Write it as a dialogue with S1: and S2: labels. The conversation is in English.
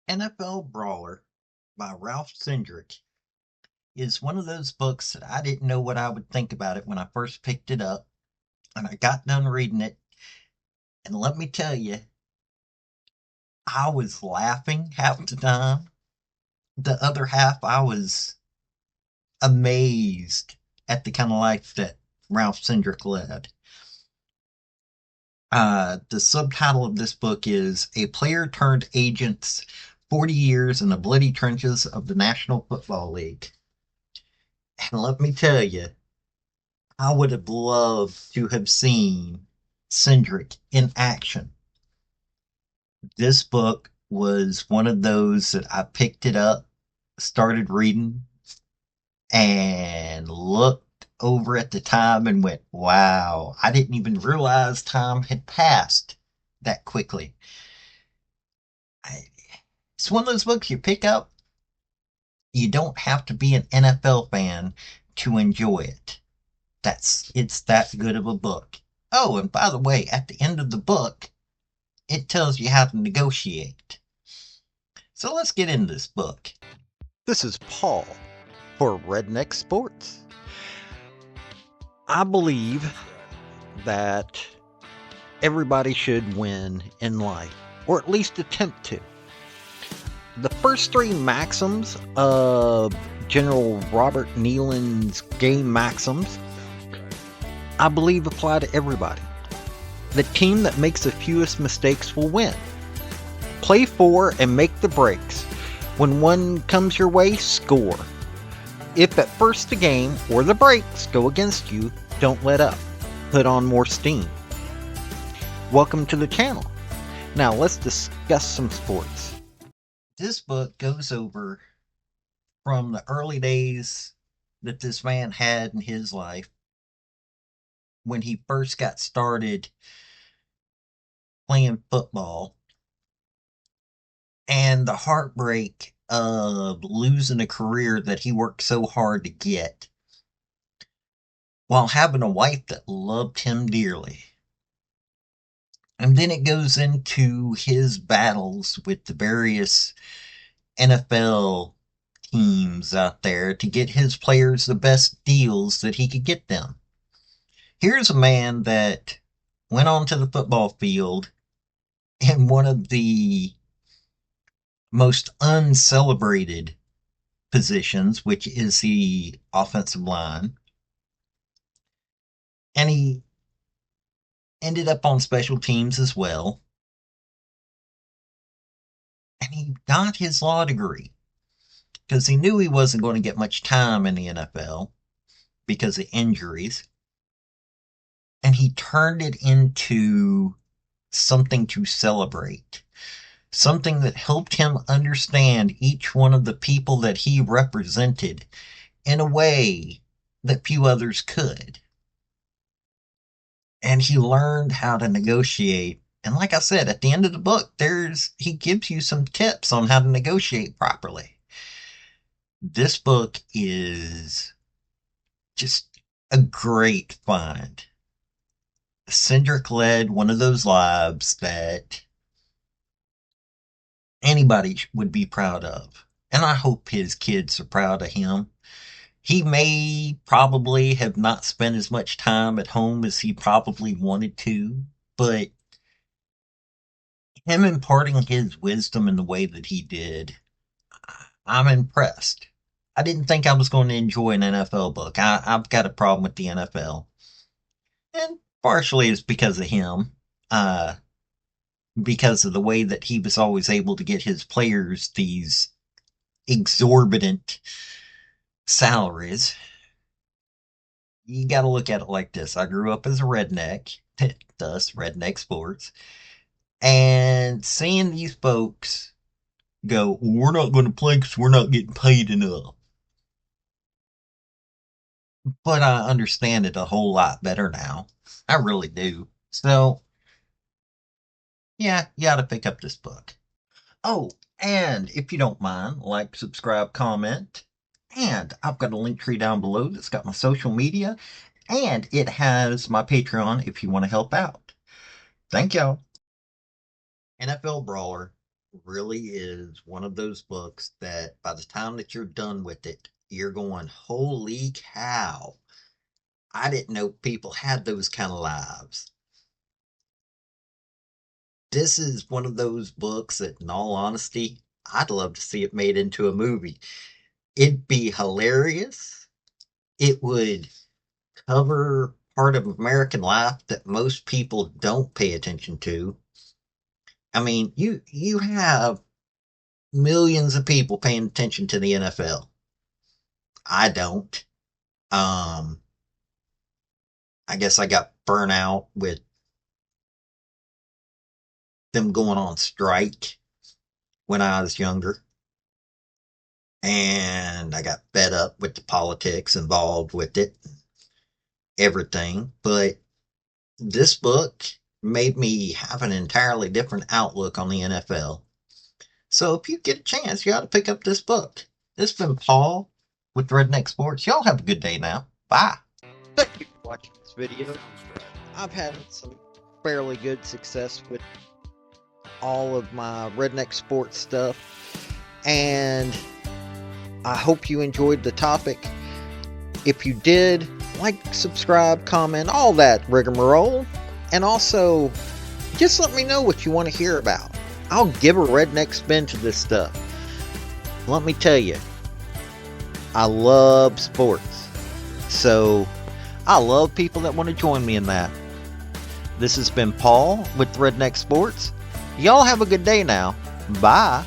S1: NFL Brawler by Ralph Cindrich is one of those books that I didn't know what I would think about it when I first picked it up. And I got done reading it, and let me tell you, I was laughing half the time. The other half, I was amazed at the kind of life that Ralph Cindrich led. The subtitle of this book is A Player Turned Agent's 40 Years in the Bloody Trenches of the National Football League. And let me tell you, I would have loved to have seen Cindrich in action. This book was one of those that I picked it up, started reading, and looked over at the time and went, wow, I didn't even realize time had passed that quickly. It's one of those books you pick up. You don't have to be an NFL fan to enjoy it. It's that good of a book. Oh, and by the way, at the end of the book, it tells you how to negotiate. So let's get into this book.
S2: This is Paul for Redneck Sports. I believe that everybody should win in life, or at least attempt to. The first three maxims of General Robert Neyland's game maxims, I believe apply to everybody. The team that makes the fewest mistakes will win. Play for and make the breaks. When one comes your way, score. If at first the game or the breaks go against you, don't let up. Put on more steam. Welcome to the channel. Now let's discuss some sports.
S1: This book goes over from the early days that this man had in his life when he first got started playing football and the heartbreak of losing a career that he worked so hard to get while having a wife that loved him dearly. And then it goes into his battles with the various NFL teams out there to get his players the best deals that he could get them. Here's a man that went onto the football field in one of the most uncelebrated positions, which is the offensive line. And he ended up on special teams as well. And he got his law degree because he knew he wasn't going to get much time in the NFL because of injuries. And he turned it into something to celebrate, something that helped him understand each one of the people that he represented in a way that few others could. And he learned how to negotiate. And like I said, at the end of the book, he gives you some tips on how to negotiate properly. This book is just a great find. Cindrich led one of those lives that anybody would be proud of. And I hope his kids are proud of him. He may probably have not spent as much time at home as he probably wanted to, but him imparting his wisdom in the way that he did, I'm impressed. I didn't think I was going to enjoy an NFL book. I've got a problem with the NFL. And partially it's because of him. Because of the way that he was always able to get his players these exorbitant salaries. You got to look at it like this. I grew up as a redneck, thus redneck sports, and seeing these folks go, we're not going to play because we're not getting paid enough. But I understand it a whole lot better now. I really do. So, yeah, you got to pick up this book. Oh, and if you don't mind, like, subscribe, comment. And I've got a link tree down below that's got my social media. And it has my Patreon if you want to help out. Thank y'all. NFL Brawler really is one of those books that by the time that you're done with it, you're going, holy cow, I didn't know people had those kind of lives. This is one of those books that, in all honesty, I'd love to see it made into a movie. It'd be hilarious. It would cover part of American life that most people don't pay attention to. I mean, you have millions of people paying attention to the NFL. I don't. Um, I guess I got burnt out with them going on strike when I was younger, and I got fed up with the politics involved with it, everything. But this book made me have an entirely different outlook on the NFL. So if you get a chance, you ought to pick up this book. This has been Paul with Redneck Sports. Y'all have a good day now. Bye.
S2: Thank you for watching this video. I've had some fairly good success with all of my redneck sports stuff, and I hope you enjoyed the topic. If you did, like, subscribe, comment, all that rigmarole, and also just let me know what you want to hear about. I'll give a redneck spin to this stuff. Let me tell you, I love sports, so I love people that want to join me in that. This has been Paul with Redneck Sports. Y'all have a good day now. Bye.